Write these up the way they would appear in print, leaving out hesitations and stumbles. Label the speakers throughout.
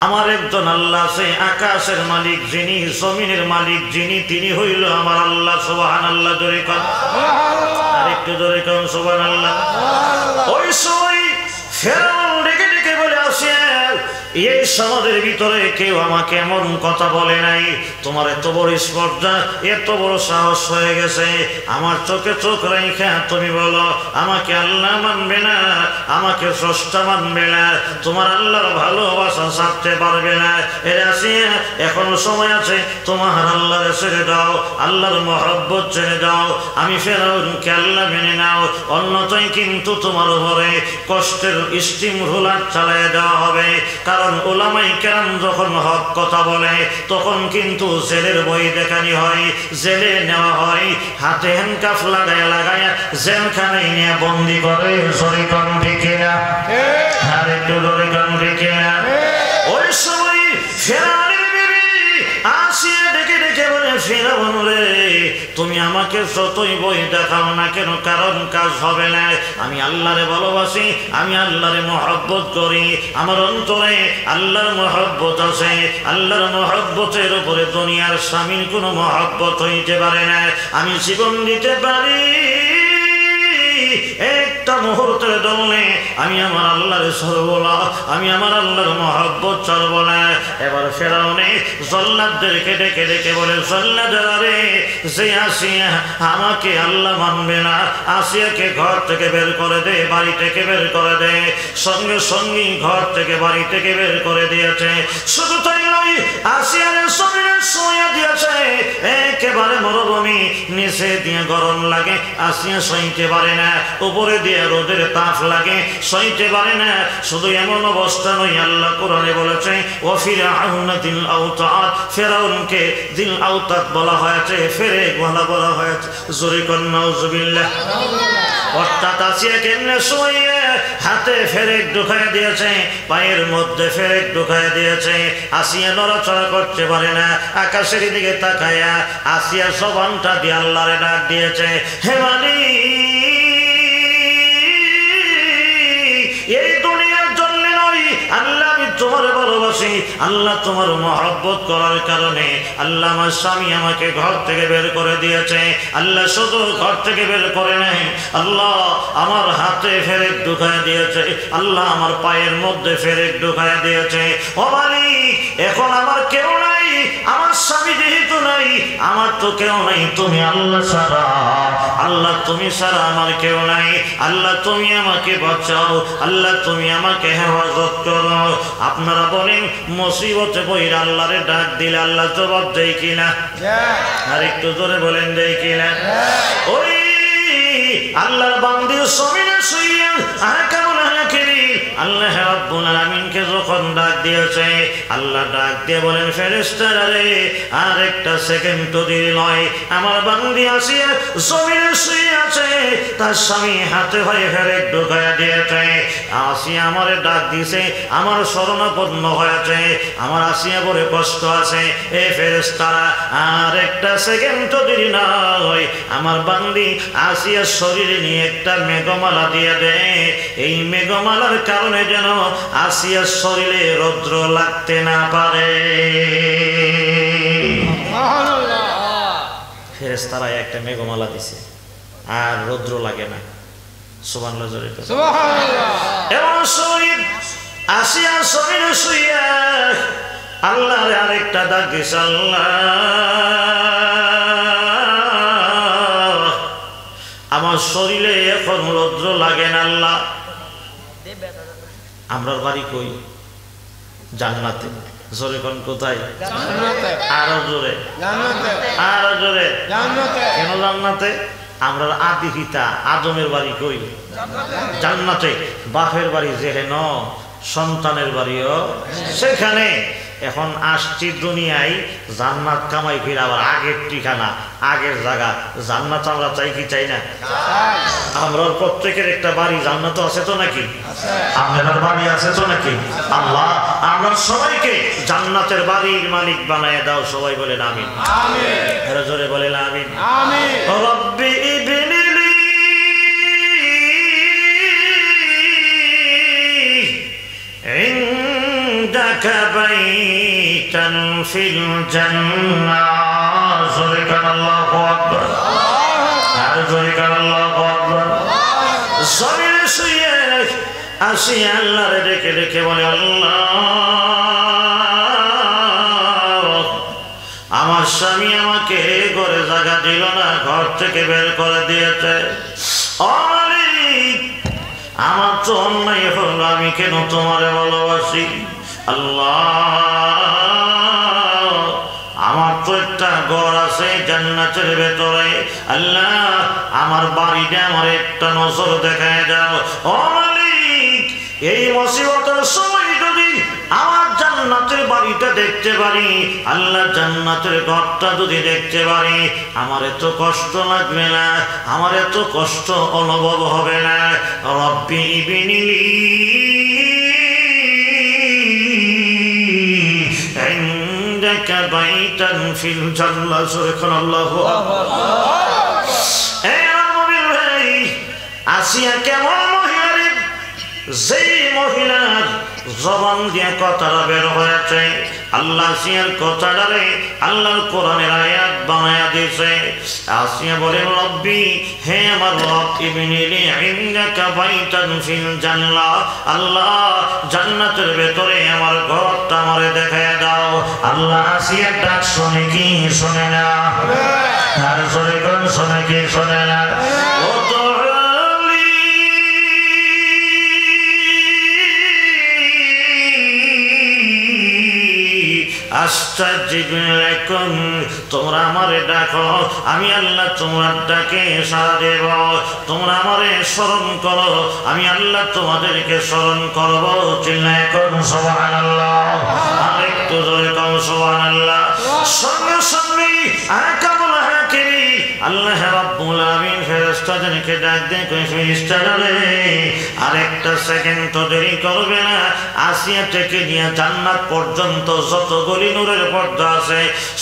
Speaker 1: আমার একজন আল্লাহ আছে, আকাশের মালিক যিনি, জমিনের মালিক যিনি, তিনি হইল আমার আল্লাহ। সুবহানাল্লাহ। জোরে কোন, আরেকটু জোরে কোন সুবহানাল্লাহ। ওই সময় ফেরাউন ডেকে ডেকে বলে আসে, এই সমাজের ভিতরে কেউ আমাকে এমন কথা বলে নাই, তোমার এত বড় স্পর্ধা, এত বড় সাহস হয়ে গেছে, আমার চোখে চোখ রেখে তুমি বলো আমাকে আল্লাহ মানবে না, আমাকে স্রষ্টা মানবে না, তোমার আল্লাহর ভালোবাসা ছাড়তে পারবে না। এর আসিয়া এখনো সময় আছে, তোমার আল্লাহরে ছেড়ে দাও, আল্লাহর মহব্বত ছেড়ে দাও, আমি ফেরাউনকে আল্লাহ মেনে নাও, অন্যথায় কিন্তু তোমার উপরে কষ্টের স্টিম রোলার চালিয়ে দেওয়া হবে। কারণ উলামায়ে কেরাম যখন হক কথা বলে তখন কিন্তু জেলের বই দেখানি হয়, জেলে নেওয়া হয়, হাতে হ্যান্ডকাফ লাগায়া লাগায়া জেলখানায় নিয়ে বন্দি করে। শরীকন ঠিক না? আর একটু শরীকন ঠিক না? ওই সময় ফেরাউনের বিবি আসিয়া ডেকে ডেকে বলে, ফেরাউন রে, তুমি আমাকে যতই বই দেখাও না কেন, কারণ কাজ হবে না। আমি আল্লাহরে ভালোবাসি, আমি আল্লাহরে মহব্বত করি, আমার অন্তরে আল্লাহর মহব্বত আছে। আল্লাহর মহব্বতের উপরে দুনিয়ার স্বামীর কোনো মহব্বত হইতে পারে না। আমি জীবন দিতে পারি একটা মুহূর্তের দৌড়ে, আমি আমার আল্লাহরে ছাড়ব না, আমি আমার আল্লাহর মহব্বত ছাড়ব না। এবার ফেরাউনে জল্লাদদেরকে ডেকে ডেকে বলে, জল্লাদেরা রে, যে আসিয়া আমাকে আল্লাহ মানবে না, আসিয়াকে ঘর থেকে বের করে দে, বাড়ি থেকে বের করে দে। সঙ্গে সঙ্গে ঘর থেকে বাড়ি থেকে বের করে দিয়েছে। শুধু তাই নয়, আসিয়ার শরীরে শুয়ে দিয়েছে, একেবারে মরুভূমি, নিচে দিয়ে গরম লাগে, আসিয়া সইতে পারে না, উপরে দিয়ে রোদের তাপ লাগে, সইতে পারে না। শুধু এমন অবস্থা নয়, আল্লাহ কোরআনে বলেছে ও ফিরআউন দিল আওতাদ, ফেরাউনকে দিল আওতাদ বলা হয়েছে, ফেরেক বলা হয়েছে। জোরে কোন নাউজুবিল্লাহ। অর্থাৎ আসিয়া কেমনে শুয়ে হাতে ফেরেক ঢুকায় দিয়েছে, পায়ের মধ্যে ফেরেক ঢুকায় দিয়েছে, আসিয়া নড়াচড়া করতে পারে না। আকাশের দিকে তাকায়া আসিয়া জবানটা দিয়ে আল্লাহরে ডাক দিয়েছে, হে মালিক, এই দুনিয়ার জন্য নয় আল্লাহ, আমি তোমার ভালোবাসি, আল্লাহ তোমার মহব্বত করার কারণে আল্লাহ আমার স্বামী আমাকে ঘর থেকে বের করে দিয়েছে। আল্লাহ শুধু ঘর থেকে বের করে নাই, আল্লাহ আমার হাতে ফেরেক ঢুকায় দিয়েছে, আল্লাহ আমার পায়ের মধ্যে ফেরেক ঢুকায় দিয়েছে। ও মালিক, এখন আমার কেউ নাই, আমার স্বামী যেহেতু নাই, আমার তো কেউ নাই, তুমি আল্লাহ ছাড়া, আল্লাহ তুমি ছাড়া আমার কেউ নাই। আল্লাহ তুমি আমাকে বাঁচাও, আল্লাহ তুমি আমাকে হেফাজত করো। আপনারা বলেন, মুসিবতে পড়ে আল্লাহরে ডাক দিলে আল্লাহ জবাব দেয় কিনা? আর একটু জোরে বলেন, দেয় কিনা? ওই আল্লাহর বান্দি জমিনে শুইয়া আর কেমন হাঁকেনি, আল্লাহ রাব্বুল আলামিনকে যখন ডাক দিয়েছে, আল্লাহ ডাক দিয়ে বলেন, ফেরেশতারা রে, আর একটা সেকেন্ড তো দেরি নয়, আমার বান্দি আসিয়া জমিনে শুয়ে আছে, তার স্বামী হাতে হয়ে ফেরেক ঢুকাইয়া দিয়েছে। আসিয়া আমারে ডাক দিছে, আমার শরণাপন্ন হয়েছে, আমার আসিয়া বড় কষ্ট আছে। এ ফেরেশতারা, আর একটা সেকেন্ড তো দেরি নয়, আমার বান্দি আসিয়ার শরীরে নিয়ে একটা মেঘমালা দিয়ে দে, এই মেঘমালার কারণে যেন আসিয়ার শরীরে রৌদ্র লাগতে না পারে। ফেরেশতারা একটা মেঘমালা দিছে, আর রৌদ্র লাগে না। সুবহানাল্লাহ, জোরে সুবহানাল্লাহ। এমন শরীর আসিয়ার শরীরে শুইয়া আল্লাহর আরেকটা ডাক দিছে, আল্লাহ আমার শরীরে এখন রৌদ্র লাগে না, আল্লাহ। আমরার বাড়ি কই? জান্নাতে। জোরে কোন কোথায়? জান্নাতে। আরো জোরে, জান্নাতে। আরো জোরে, জান্নাতে। কেন জান্নাতে? আমরার আদি পিতা আদমের বাড়ি কই? জান্নাতে। বাপের বাড়ি যেখানে, সন্তানের বাড়িও সেখানে। এখন আসছি দুনিয়ায় জান্নাত কামাই ফিরে আবার আগের ঠিকানা, আগের জায়গা। জান্নাত আমরা চাই কি চাই না? আমরা প্রত্যেকের একটা বাড়ি জান্নাত আছে তো নাকি? আপনার বাড়ি আছে তো নাকি? আল্লাহ আমরা সবাইকে জান্নাতের বাড়ির মালিক বানায় দাও। সবাই বলেন আমিন। আমিন। জোরে বলেন আমিন। আমিন। রব্বি ইবনিলি ইনদাকা লাকা বাইতান ফিল জান্নাহ সুবহানাল্লাহু আকবার আল্লাহু আকবার জমিনে শুয়ে আসি আল্লাহরে ডেকে ডেকে বলে আল্লাহ আমার স্বামী আমাকে ঘরে জায়গা দিল না ঘর থেকে বের করে দিয়েছে ও মালিক আমার তো অন্যায় হলো আমি কেন তোমারে ভালোবাসি আল্লাহ আমার তো একটা ঘর আছে জান্নাতের ভেতরে আল্লাহ আমার বাড়িটা আমার একটা নজর দেখায় দাও ও মালিক এই মুসিবতের সময় যদি আমার জান্নাতের বাড়িটা দেখতে পারি আল্লাহ জান্নাতের ঘরটা যদি দেখতে পারি আমার এত কষ্ট লাগবে না আমার এত কষ্ট অনুভব হবে না রব্বি ইবনিলি ইনদাকা বাইতান ফিল জান্নাহ সুবহানাল্লাহু আকবার এ মুমিন ভাই আসিয়া কেমন মহিলা রে যেই মহিলার জবান দিয়ে কথাটা বের হয়েছে আল্লাহ আসিয়ার কথাটারে আল্লাহর কোরআনের আয়াত বানায়া দিয়েছে আসিয়া বলে রব্বি হে আমার রব ইবনিলি ইনদাকা বাইতান ফিল জান্নাহ আল্লাহ জান্নাতের ভেতরে আমার ঘরটা আমারে দেখায় দাও আল্লাহ আসিয়ার ডাক শুনে কি শুনে না আর জোরে কোন শুনে কি শুনে না ও তো আস্তাজিব লাকুম তোমরা আমারে ডাকো আমি আল্লাহ তোমার ডাকে সাড়া দেব তোমরা আমারে স্মরণ করো আমি আল্লাহ তোমাদেরকে স্মরণ করব চিল্লায় কোন সুবহানাল্লাহ আরেকটু জোরে কোন সুবহানাল্লাহ সঙ্গে সঙ্গে আকামুল হাকিমি আল্লাহ রাব্বুল আলামিন ফেরেশতাদেরকে ডাক দেন কই ফেরেশতারা আরেকটা সেকেন্ড তো দেরি করবে না আসিয়া থেকে নিয়ে জান্নাত পর্যন্ত যতগুলি নূরের পর্দা আছে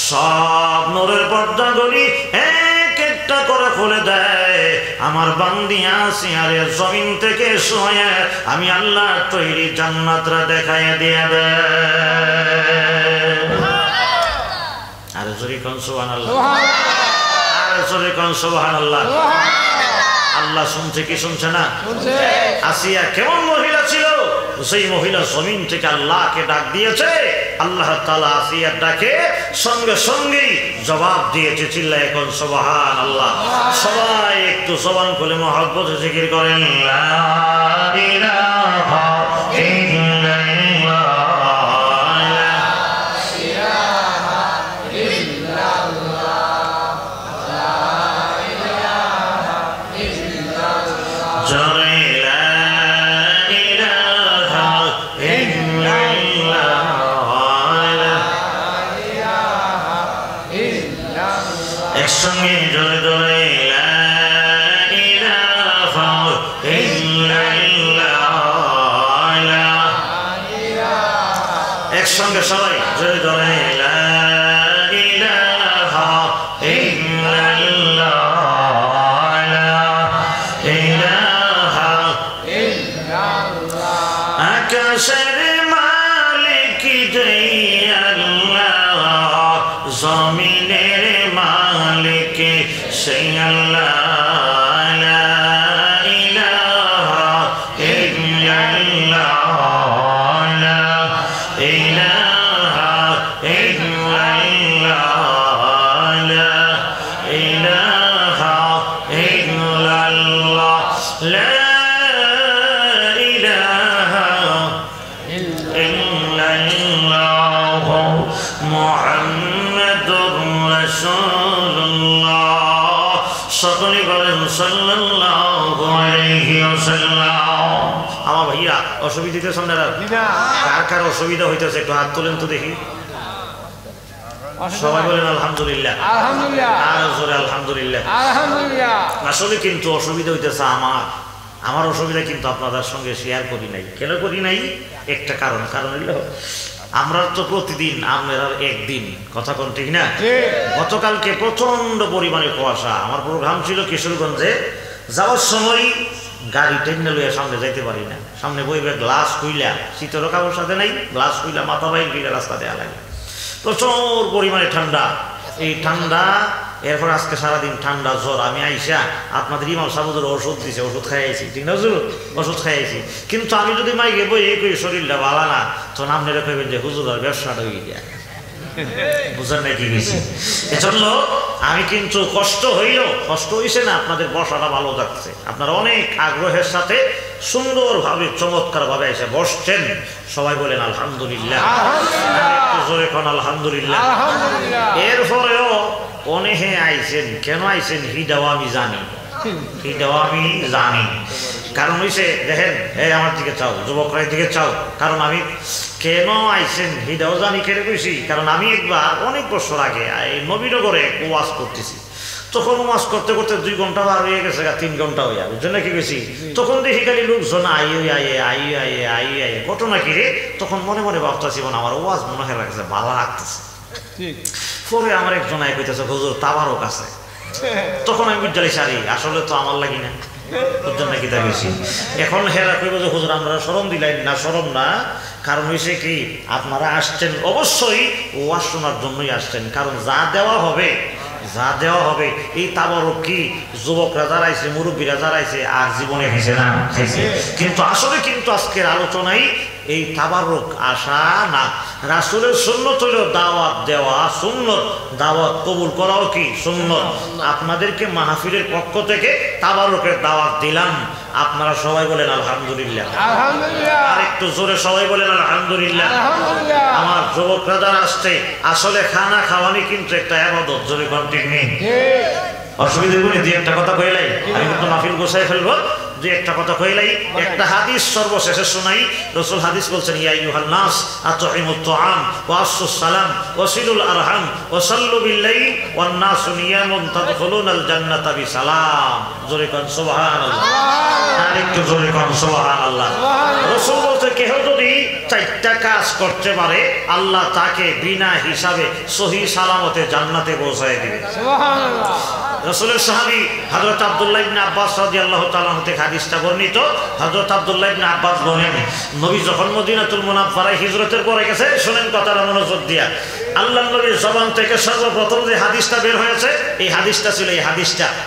Speaker 1: সব নূরের পর্দাগুলি এক একটা করে খুলে দেয় আমার বান্দি আসিয়ার জমিন থেকে শুয়ে আমি আল্লাহ তৈরি জান্নাতরা দেখাইয়া দিয়ে দেয় আর জোরে কোন সুবহানাল্লাহ আর জোরে কোন সুবহানাল্লাহ আল্লাহ শুনছে কি শুনছে না আসিয়া কেমন মহিলা ছিল সেই মহিলা জমিন থেকে আল্লাহকে ডাক দিয়েছে আল্লাহ তাআলা আসিয়ার ডাকে সঙ্গে সঙ্গে জবাব দিয়েছে চিল্লায় এখন সুবহানাল্লাহ সবাই একটু জবান খুলে মহব্বতে জিকির করেন লা ইলাহা ইল্লাল্লাহ একসঙ্গে জোরে জোরে লা ইলাহা ইল্লাল্লাহ একসঙ্গে সবাই জোরে জোরে লা ইলাহা ইল্লাল্লাহ আকাশের মালিক যে আল্লাহ জমিনের মালিক সেই আল্লাহ লা ইলাহা ইল্লাল্লাহ লা ইলাহা ইল্লাল্লাহ লা ইলাহা ইল্লাল্লাহ লা ইলাহা ইল্লাল্লাহ মুহাম্মাদুর রাসূলুল্লাহ সকলে বলেন সাল্লাল্লাহু আলাইহি ওয়াসাল্লাম আমার ভাইয়া অসুবিধা হইতেছে আপনারা কার কার অসুবিধা হইতেছে একটু হাত তোলেন তো দেখি সবাই বলেন আলহামদুলিল্লাহ আলহামদুলিল্লাহ আর জোরে আলহামদুলিল্লাহ আলহামদুলিল্লাহ আসলে কিন্তু অসুবিধা হইতেছে আমার অসুবিধা কিন্তু আপনাদের সঙ্গে শেয়ার করি নাই কেন করি নাই একটা কারণ হলো আমরা তো প্রতিদিন আমরা একদিন কথা কোন ঠিক না গতকালকে প্রচন্ড পরিমাণে কুয়াশা আমার প্রোগ্রাম ছিল কিশোরগঞ্জে যাওয়ার সময় গাড়ি টেনে লইয়া সামনে যাইতে পারি না, সামনে বইবে গ্লাস খুইলা, শীতেরও কাপড় সাথে নাই, গ্লাস খুইলা মাথা বাইর করে রাস্তা দেওয়া লাগে, প্রচুর পরিমাণে ঠান্ডা। এই ঠান্ডা, এরপর আজকে সারাদিন ঠান্ডা জ্বর, আমি আইসা আপনাদের ইমাম সাহেবের ওষুধ দিছে, ওষুধ খাইয়াছি, ঠিক না হুজুর? ওষুধ খাইয়াছি, কিন্তু আমি যদি মাইকে বই এই করি শরীরটা ভালো না, তখন আপনারা কইবেন যে হুজুর আর ব্যবসাটা হয়ে যায়, বুঝেন না কি গেছি? এজন্য আমি কিন্তু কষ্ট হইছে না, আপনাদের বসাটা ভালো থাকছে, আপনারা অনেক আগ্রহের সাথে সুন্দরভাবে চমৎকার ভাবে এসে বসছেন। সবাই বলেন আলহামদুলিল্লাহ, একটু জোরে কোন আলহামদুলিল্লাহ। এরপরেও অনেকে আইছেন, কেন আইছেন হিডাও আমি জানি, কারণ হইছে দেখেন, আমার দিকে চাও, যুবকরাই দিকে চাও, কারণ আমি কেন আইছেন হিডাও জানি কেন কইছি, কারণ আমি একবার অনেক বছর আগে এই নবীনগরে ওয়াজ করতেছি, তখন ওয়াজ করতে করতে 2 ঘন্টা বার হয়ে গেছে, 3 ঘন্টা হয়ে যাবে, বুঝলেন কি গেছি? তখন দেখি খালি লোকজন আইয়ে ঘটনা কি রে, তখন মনে মনে ভাবতেছি আমার ওয়াজ মনে হয় লাগছে, ভালো লাগতেছে। পরে আমার একজন আয় কইতেছে হুজুর তাবারক আছে, তখন আমি বুঝালি সারি আসলে তো আমার লাগি না, বুঝলেন না কি তা গেছি? এখন হেরা কইব যে হুজুর আমরা শরম দিলাই না, শরম না, কারণ হয়েছে কি আপনারা আসছেন অবশ্যই ওয়াজ শোনার জন্যই আসছেন, কারণ যা দেওয়া হবে এই তাবারক কি যুবকরা যারা আইছে, মুরব্বীরা যারা আইছে আর জীবনে খাইছে না, খাইছে, কিন্তু আসলে কিন্তু আজকের আলোচনায় এই তাবারক আসা না, রাসূলের সুন্নত হইল দাওয়াত দেওয়া সুন্নত, দাওয়াত কবুল করাও কি সুন্নত। আপনাদেরকে মাহফিলের পক্ষ থেকে তাবারকের দাওয়াত দিলাম, আপনারা সবাই বলেন আলহামদুলিল্লাহ, আর একটু জোরে সবাই বলেন আলহামদুলিল্লাহ। আমার যুবকরা যারা আসছে, আসলে খানা খাওয়ানি কিন্তু একটা ইবাদত, জোরে কোন ঠিক নেই, অসুবিধা বলে দুই একটা কথা কইলাই, আমি কিন্তু মাহফিল গোছাই ফেলবো, দুই একটা কথা কইলাই। একটা হাদিস সর্বশেষে শোনাই, রাসূল হাদিস বলছেন ইয়া আইয়ুহান নাস আতঈমুত তুআম ওয়া আফশুস সালাম ওয়া সিলুল আরহাম ওয়া সাল্লু বিল লাইল ওয়ান নাসু নিয়ামুন তাদখুলুনাল জান্নাতা বিসালাম, জোরে কোন সুবহানাল্লাহ, আর একটু জোরে কোন সুবহানাল্লাহ। রাসূল বলতে কেহ যদি 4টা কাজ করতে পারে, আল্লাহ তাকে বিনা হিসাবে সহি সালামতে জান্নাতে পৌঁছায় দিবে, সুবহানাল্লাহ। রাসূলের সাহাবী হযরত আব্দুল্লাহ ইবনে আব্বাস রাদিয়াল্লাহু তাআলা থেকে হাদিসটা বর্ণিত। হযরত আব্দুল্লাহ ইবনে আব্বাস বলেন, নবী যখন মদিনাতুল মুনাওয়ারায় হিজরতের পরে গেছে, শুনেন কথাটা মনোযোগ দিয়া, আল্লাহর নবীর জবান থেকে সর্বপ্রথম যে হাদিসটা বের হয়েছে, এই হাদিসটা ছিল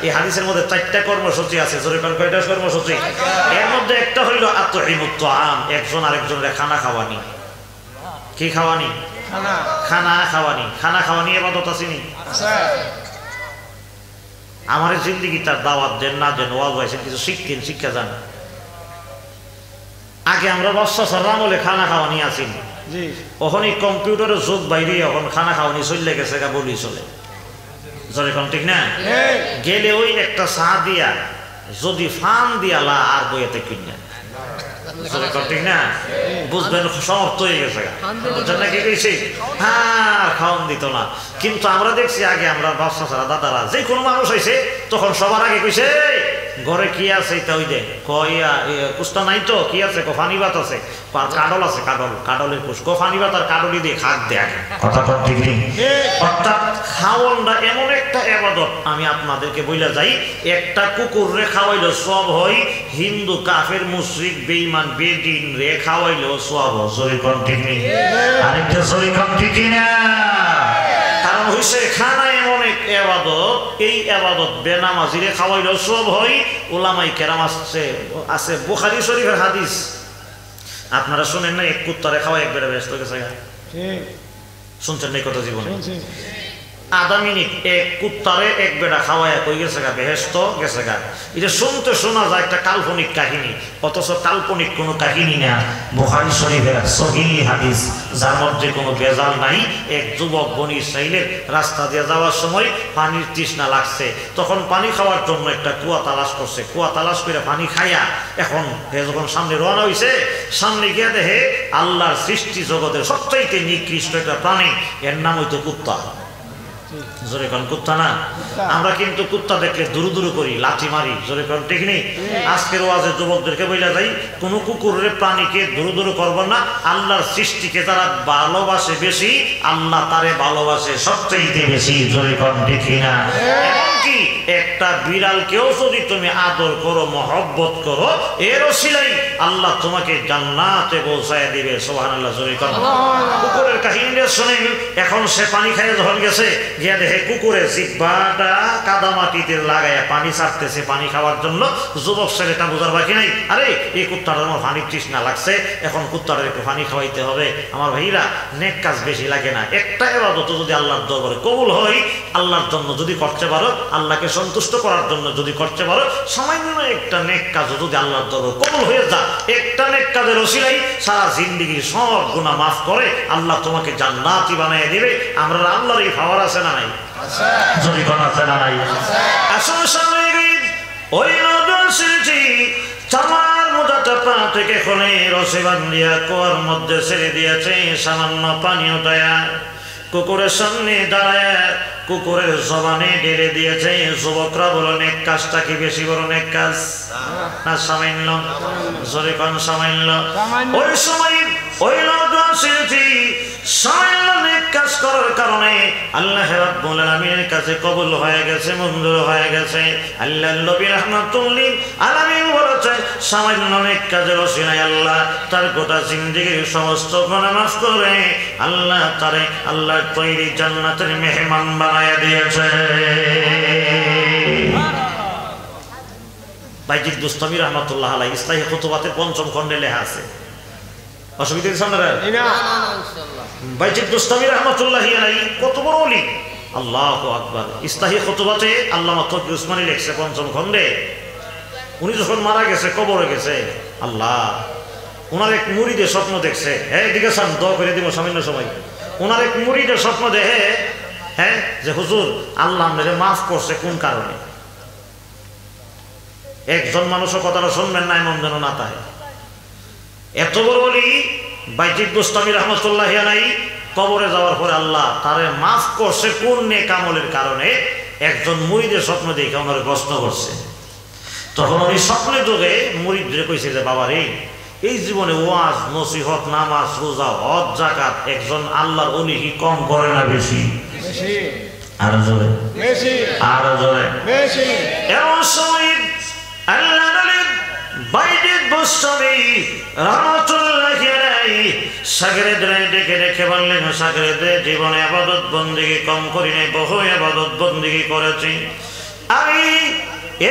Speaker 1: এই হাদিসের মধ্যে 4টা কর্মসূচি আছে, জোরে কোন কয়টা কর্মসূচি? এর মধ্যে একটা হইল আতঈমুত তুআম, একজন আরেকজনের খানা খাওয়ানি। কি খাওয়ানি? খানা খাওয়ানি। খানা খাওয়ানি ইবাদত আসেনি? আমার জিন্দিগি তার দাওয়াত দেন না দেন, ওয়াজ হয়েছে কিছু শিখতেন, শিক্ষা যান। আগে আমরা বাচ্চা আমলে খানা খাওয়ানি আসেন, ওখানে কম্পিউটারের যুগ বাইরে, এখন খানা খাওয়ানি চলে গেছে, বলি চলে, জোরে কোন ঠিক না? গেলে ওই একটা চা দিয়া যদি ফান দিয়ালা আর বইয়াতে কিনা, ঠিক না? বুঝবেন সমাপ্ত হয়ে গেছে, কি কইছে? হ্যাঁ, খাওয়ান দিত না। কিন্তু আমরা দেখছি আগে আমরা বাচ্চা ছাড়া দাদারা যে কোনো মানুষ হয়েছে, তখন সবার আগে কইছে ঘরে কি আছে, এটা ওই দে কইয়া কুস্তা নাই তো কি আছে, ফানি ভাত আছে, কাডল আছে, কাডলের কুস, ফানি ভাত আর কাডলি দিয়ে খাক দেয়, কথা ঠিক নেই। অর্থাৎ খাওয়ানটা এমন একটা ইবাদত, আমি আপনাদেরকে বইলা যাই, একটা কুকুর রে খাওয়াইলো সব হয়, হিন্দু কাফের মুশরিক বেঈমান বেদিন রে খাওয়াইলো সব শরীকন ঠিক নেই, আরেকটা শরীকন ঠিক না। কারণ হইছে খানা এমন এক ইবাদত, এই ইবাদত বেনামাজিরে খাওয়াইলো সব হয়। উলামায়ে কেরাম আছে বুখারী শরীফের হাদিস, আপনারা শুনেন না, এক কুত্তারে খাওয়া একবারে ব্যস্ত গেছে, শুনছেন না কথা জীবনে? আধা মিনিট এক কুত্তারে এক বেড়া খাওয়ায় কই গেছে গা, বেহেশত গেছে গা। এটা শুনতে শোনা যায় একটা কাল্পনিক কাহিনী, অথচ কাল্পনিক কোনো কাহিনী না, বুখারী শরীফের সহিহ হাদিস, যার মধ্যে কোনো ভেজাল নাই। এক যুবক বনি ইসরাইলের রাস্তা দিয়ে যাওয়ার সময় পানির তৃষ্ণা লাগছে, তখন পানি খাওয়ার জন্য একটা কুয়া তালাশ করছে, কুয়া তালাশ করে পানি খাইয়া এখন যখন সামনে রওনা হইছে, সামনে গিয়ে দেখে আল্লাহর সৃষ্টি জগতের সবচাইতে নিকৃষ্ট একটা প্রাণী, এর নাম হইতো কুত্তা। জোরে কোন কুত্তা না? আমরা কিন্তু কুত্তা দেখলে দুরু দুরু করি, লাঠি মারি, জোরে কোন ঠিক নেই? আজকের ওয়াজে যুবকদেরকে বইলা যাই, কোন কুকুরের প্রাণীকে দুরু দুরু করবো না। আল্লাহর সৃষ্টিকে যারা ভালোবাসে বেশি, আল্লাহ তারে ভালোবাসে সবচেয়ে বেশি, জোরে কোন ঠিক না? এমনকি এক একটা বিড়ালকেও যদি তুমি আদর করো, মহব্বত করো, এর ওসিলাই আল্লাহ তোমাকে জান্নাতে পৌঁছায় দিবে। সুবহানাল্লাহ। জোরে করো। কুকুরের কাহিনীটা শুনেন। এখন সে পানি খাইয়ে যখন গেছে, গিয়া দেখে কুকুরের জিহ্বাটা কাদামাটিতে লাগাইয়া পানি ছাড়তেছে পানি খাওয়ার জন্য। যুবক ছেলেটা বোঝার বাকি নাই, আরে এই কুত্তাটা আমার পানির তৃষ্ণা লাগছে, এখন কুত্তাটা একটু পানি খাওয়াইতে হবে। আমার ভাইরা, নেক কাজ বেশি লাগে না। একটা ইবাদত যদি আল্লাহর দরবারে কবুল হয়, আল্লাহর জন্য যদি করতে পারো, আল্লাহকে সন্তুষ্ট করার জন্য যদি করতে পারো, সামান্য একটা নেক কাজ যদি আল্লাহর দরবারে কবুল হয়ে যায়, একটা নেক কাজের ওসিলাই সারা জিন্দেগির সব গুনাহ মাফ করে আল্লাহ তোমাকে জান্নাতি বানিয়ে দিবে। আমরা আল্লাহর এই পাওয়ার আছে না নাই? আছে। যদি কোন আছে না নাই? আসলে সামনে ওই নদন সিলছি চামার মোজাটা পা থেকে খুলে রসে বান্ধিয়া কুয়ার মধ্যে ছেড়ে দিয়েছে। সামান্য পানীয় দয়া কুকুরের সামনে দাঁড়ায় কুকুরের জবানে ঢেলে দিয়েছে। যুবকরা বলো, নেক কাজটা কি বেশি বড় নেক কাজ না সামান্য? জোরে কোন সামান্য? ওই সময় ওই নদন সিলছি সামান্য নেক কাজ করার কারণে আল্লাহ রাব্বুল আলামিনের কাছে কবুল হয়ে গেছে, মঞ্জুর হয়ে গেছে। আল্লাহর নবী রাহমাতুল লিল আলামিন বলেছেন, সামান্য নেক কাজের ওসিলায় আল্লাহ তার গোটা জিন্দেগির সমস্ত গুনাহ মাফ করে আল্লাহ তারে আল্লাহর তৈরি জান্নাতের মেহমান বানায়া দিয়েছে। বাইজিদ বুস্তামি রাহমাতুল্লাহ আলাইহি ইসলাহি খুতুবাতের ৫ম খণ্ডে লেখা আছে। অসুবিধা হচ্ছে না? বাইজিদ বুস্তামি রাহমাতুল্লাহি আলাইহি কত বড় ওলি! আল্লাহু আকবার। ইসলাহি খুতুবাতে আল্লামা তকি উসমানী লিখছে ৫ম খণ্ডে, উনি যখন মারা গেছে, কবরে গেছে, আল্লাহ ওনার এক মুরিদের স্বপ্ন দেখছে। হ্যাঁ, দিকে সান দোয়া করে দিব সামান্য সময়। ওনার এক মুরিদের স্বপ্ন দেখে, হ্যাঁ, যে হুজুর আল্লাহ আমাদের মাফ করছে কোন কারণে। একজন মানুষও কথাটা শুনবেন না এমন যেন না তাই। এত বড় ওলি বাইজিদ বুস্তামি রাহমাতুল্লাহি আলাইহি কবরে যাওয়ার পরে আল্লাহ তারে মাফ করছে কোন নেক আমলের কারণে। একজন মুরিদের স্বপ্ন দেখে ওনার প্রশ্ন করছে। তখন ওই স্বপ্নে যোগে মুরিদরে কইছে যে, বাবা রে, এই জীবনে ওয়াজ, নসিহত, নামাজ, রোজা, হজ, যাকাত একজন আল্লাহর ওলি কি কম করে না বেশি? বেশি। আর জোরে বেশি, আর জোরে বেশি। এমন সময় আল্লাহর ওলি বাইজিদ বুস্তামি রাহমাতুল্লাহি আলাইহি শাগিরদের ডেকে রেখে বললেন, শাগিরদের জীবনে ইবাদত বন্দেগী কম করি নাই, বহু ইবাদত বন্দেগী করেছি। আমি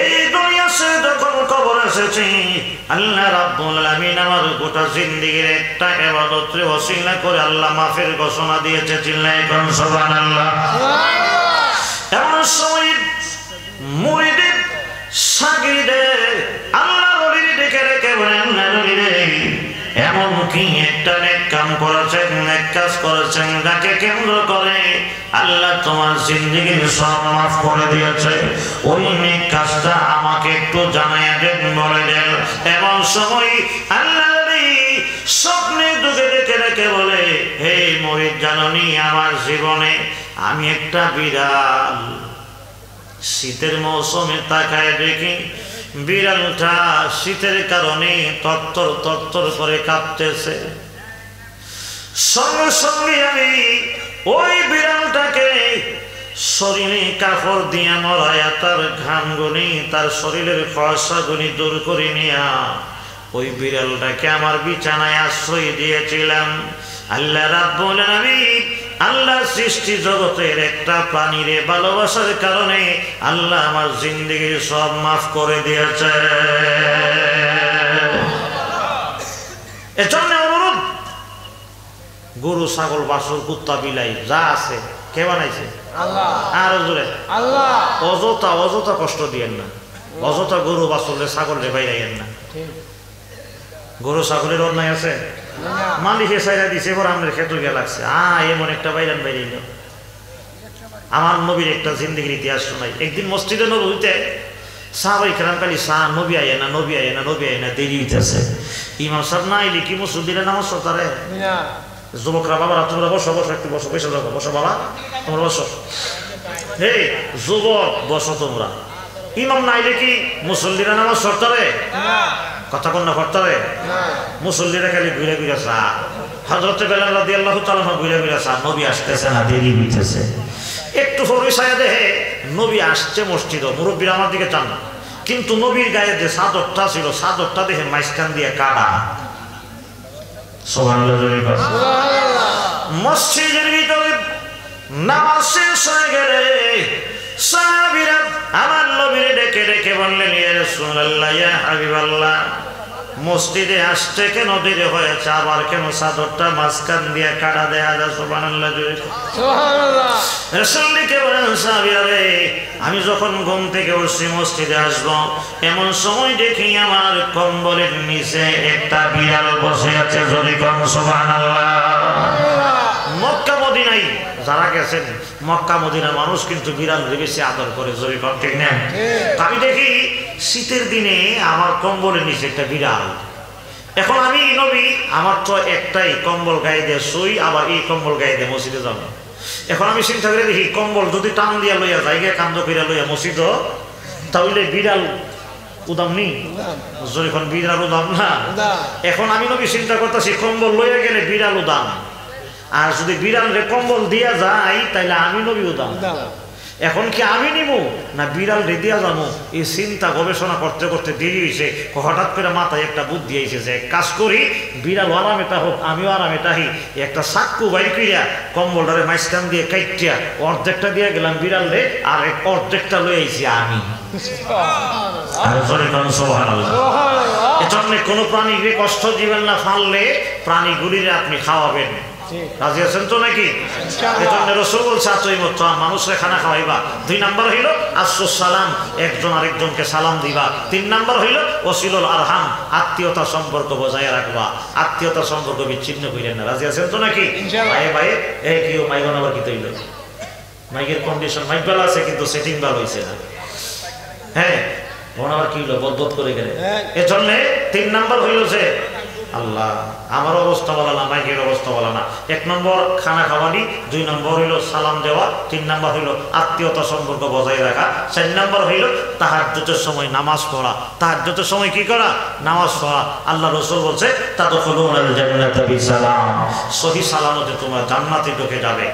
Speaker 1: এই দুনিয়াতে যখন কবর এসেছি, আল্লাহ রাব্বুল আলামিন আমার গোটা জিন্দেগির একটা ইবাদতের ওসিলা করে আল্লাহ মাফের ঘোষণা দিয়েছে। চিল্লায়ে কোন সুবহানাল্লাহ। এমন সময় মুরিদের শাগিরদের আল্লাহর ওলি ডেকে রেখে বলেন, এমন কি একটা নেক কাম করেছেন, নেক কাজ করেছেন, যাকে কেন্দ্র করে আল্লাহ তোমার জিন্দেগির সব মাফ করে দিয়েছে? ওই নেক কাজটা আমাকে একটু জানাইয়া দেন, বলে দেন। এমন সময় আল্লাহ স্বপ্নে ডুবে ডেকে রেখে বলে, হে মুরিদ, জাননি আমার জীবনে আমি একটা বিড়াল শীতের মৌসুমে তাকায় দেখি বিড়ালটা শীতের কারণে তত্তর তত্তর করে কাঁপতেছে। সঙ্গে সঙ্গে আমি ওই বিড়ালটাকে শরীরে কাপড় দিয়ে মরাইয়া তার ঘামগুনি, তার শরীরের ফর্সাগুনি দূর করে নিয়া ওই বিড়ালটাকে আমার বিছানায় আশ্রয় দিয়েছিলাম। আল্লাহ রাব্বুল আলামিন আল্লাহ সৃষ্টি জগতের একটা প্রাণীরে ভালোবাসার কারণে আল্লাহ আমার জিন্দেগির সব মাফ করে দিয়েছে। এজন্য অনুরোধ, গরু, ছাগল, বাছুর, কুত্তা, বিলাই যা আছে কে বানাইছে? আল্লাহ। আর জোরে আল্লাহ। অযথা অযথা কষ্ট দিয়েন না, অযথা গরু, বাছুর, ছাগলের বাইরাইয়েন না। গরু ছাগলের অন্যায় আছে? মালিকে সাইরা দিছে, এবার আমাদের ক্ষেত্রে গিয়ে লাগছে এমন একটা বাইরান বাইরাইল। আমার নবীর একটা জিন্দেগির ইতিহাস শোনাই। একদিন মসজিদে নববীতে সাহাবায়ে কেরাম খালি নবী আয় না, নবী আয় না, নবী আয় না, দেরি হইতেছে। ইমাম সাহেব না আইলে কি মুসল্লিরা নামাজ পড়তারে? যুবকরা, বাবারা তোমরা বসো, বসো, একটু বসো, বসে যাবো, বসো বাবা, তোমরা বসো। হে যুবক, বসো তোমরা। ইমাম না আইলে কি মুসল্লিরা নামাজ পড়তারে? কথা কন্যা পড়তারে? মুসল্লিরা খালি ঘুরে ঘুরে চা। হযরত বেলাল রাদিয়াল্লাহু তাআলা ঘুরে ঘুরে চা, নবী আসতেছে না, দেরি হইতেছে। একটু পরে ছায়া দেখে নবী আসছে মসজিদে, মুরব্বীরা আমার দিকে চান না, কিন্তু নবীর গায়ে যে চাদরটা ছিল চাদরটা দেখে মাঝখান দিয়ে কাটা। মসজিদের ভিতরে নামাজ শেষ হয়ে গেলে সাহাবীরা আমার নবীর ডেকে ডেকে বললেন, ইয়া রাসূলুল্লাহ, ইয়া হাবিবাল্লাহ, মসজিদে আসতে কেন দেরি হয়েছে, আবার কেন চাদরটা মাঝখান দিয়ে কাটা দেয়া যায়? সুবহানাল্লাহ, সুবহানাল্লাহ। রাসূলকে বলেন, সাহাবীরা রে, আমি যখন ঘুম থেকে উঠছি মসজিদে আসবো, এমন সময় দেখি আমার কম্বলের নিচে একটা বিড়াল বসে আছে। যদি কোন সুবহানাল্লাহ। মক্কা মদিনায় যারা গেছেন, মক্কা মদিনার মানুষ কিন্তু বিড়াল বেশি আদর করে। যদি কোন ঠিক না? আমি দেখি শীতের দিনে আমার কম্বলের নিচে একটা বিড়াল। এখন আমি নবী, আমার তো একটাই কম্বল গায়ে দিয়ে শুই, আবার এই কম্বল গায়ে দিয়ে মসজিদে যাব। এখন আমি চিন্তা করে দেখি, কম্বল যদি টান দিয়া লইয়া যাই, কান্দ ফিরা লইয়া মসজিদ, তাহলে বিড়াল উদাম নি, যখন বিড়াল উদাম না। এখন আমি নবী চিন্তা করতেছি, কম্বল লইয়া গেলে বিড়াল উদাম, আর যদি বিড়াল রে কম্বল দিয়া যায় তাহলে আমি নবী উদাম। এখন কি আমি নিব না বিড়াল রে দিয়া যাবো? এই চিন্তা গবেষণা করতে করতে দেরি হয়েছে। হঠাৎ করে মাথায় একটা বুদ্ধি আইছে যে কাজ করি, বিড়াল আরামেটা হোক, আমিও আরামেটা হি। একটা চাক্কু বাইর করিয়া কম্বলটারে মাঝখান দিয়ে কাইটিয়া অর্ধেকটা দিয়ে গেলাম বিড়াল রে, আর অর্ধেকটা লই আইছি আমি। এজন্য কোনো প্রাণীকে কষ্ট দিবেন না, ফাললে প্রাণীগুলিরে আপনি খাওয়াবেন। রাজি আছেন তো নাকি? এজন্য রাসূল বলছে, আতইমত মানুষরে খানা খাওয়াইবা। 2 নাম্বার হইল আসসালাম সালাম, একজন আরেকজনকে সালাম দিবা। 3 নাম্বার হইল ওসিলুল আরহাম, আত্মীয়তা সম্পর্ক বজায় রাখবা, আত্মীয়তা সম্পর্ক বিচ্ছিন্ন কইলেন না। রাজি আছেন তো নাকি? ভাই ভাই এই কিও মাইগন আবার কি তৈল, মাইকের কন্ডিশন মাইক ভালো আছে কিন্তু সেটিং ভালো হইছে না। হ্যাঁ, ওন আবার কি হইল, বদবদ করে গেলে। এজন্য 3 নাম্বার হইল যে আল্লাহ আমার অবস্থা বলা না, মাইকের অবস্থা বলা না। 1 নম্বর খানা খাওয়ানি, 2 নম্বর হইল সালাম দেওয়া, 3 নম্বর হইল আত্মীয়তা সম্পর্ক বজায় রাখা, 4 নম্বর হইল তাহাজ্জুদের সময় নামাজ পড়া। তাহাজ্জুদের সময় কি করা? নামাজ পড়া। আল্লাহ রাসূল বলছে, তাদখুলুনাল জান্নাতা বিসালাম, সহি সালামতে তোমরা জান্নাতে ঢুকে যাবে।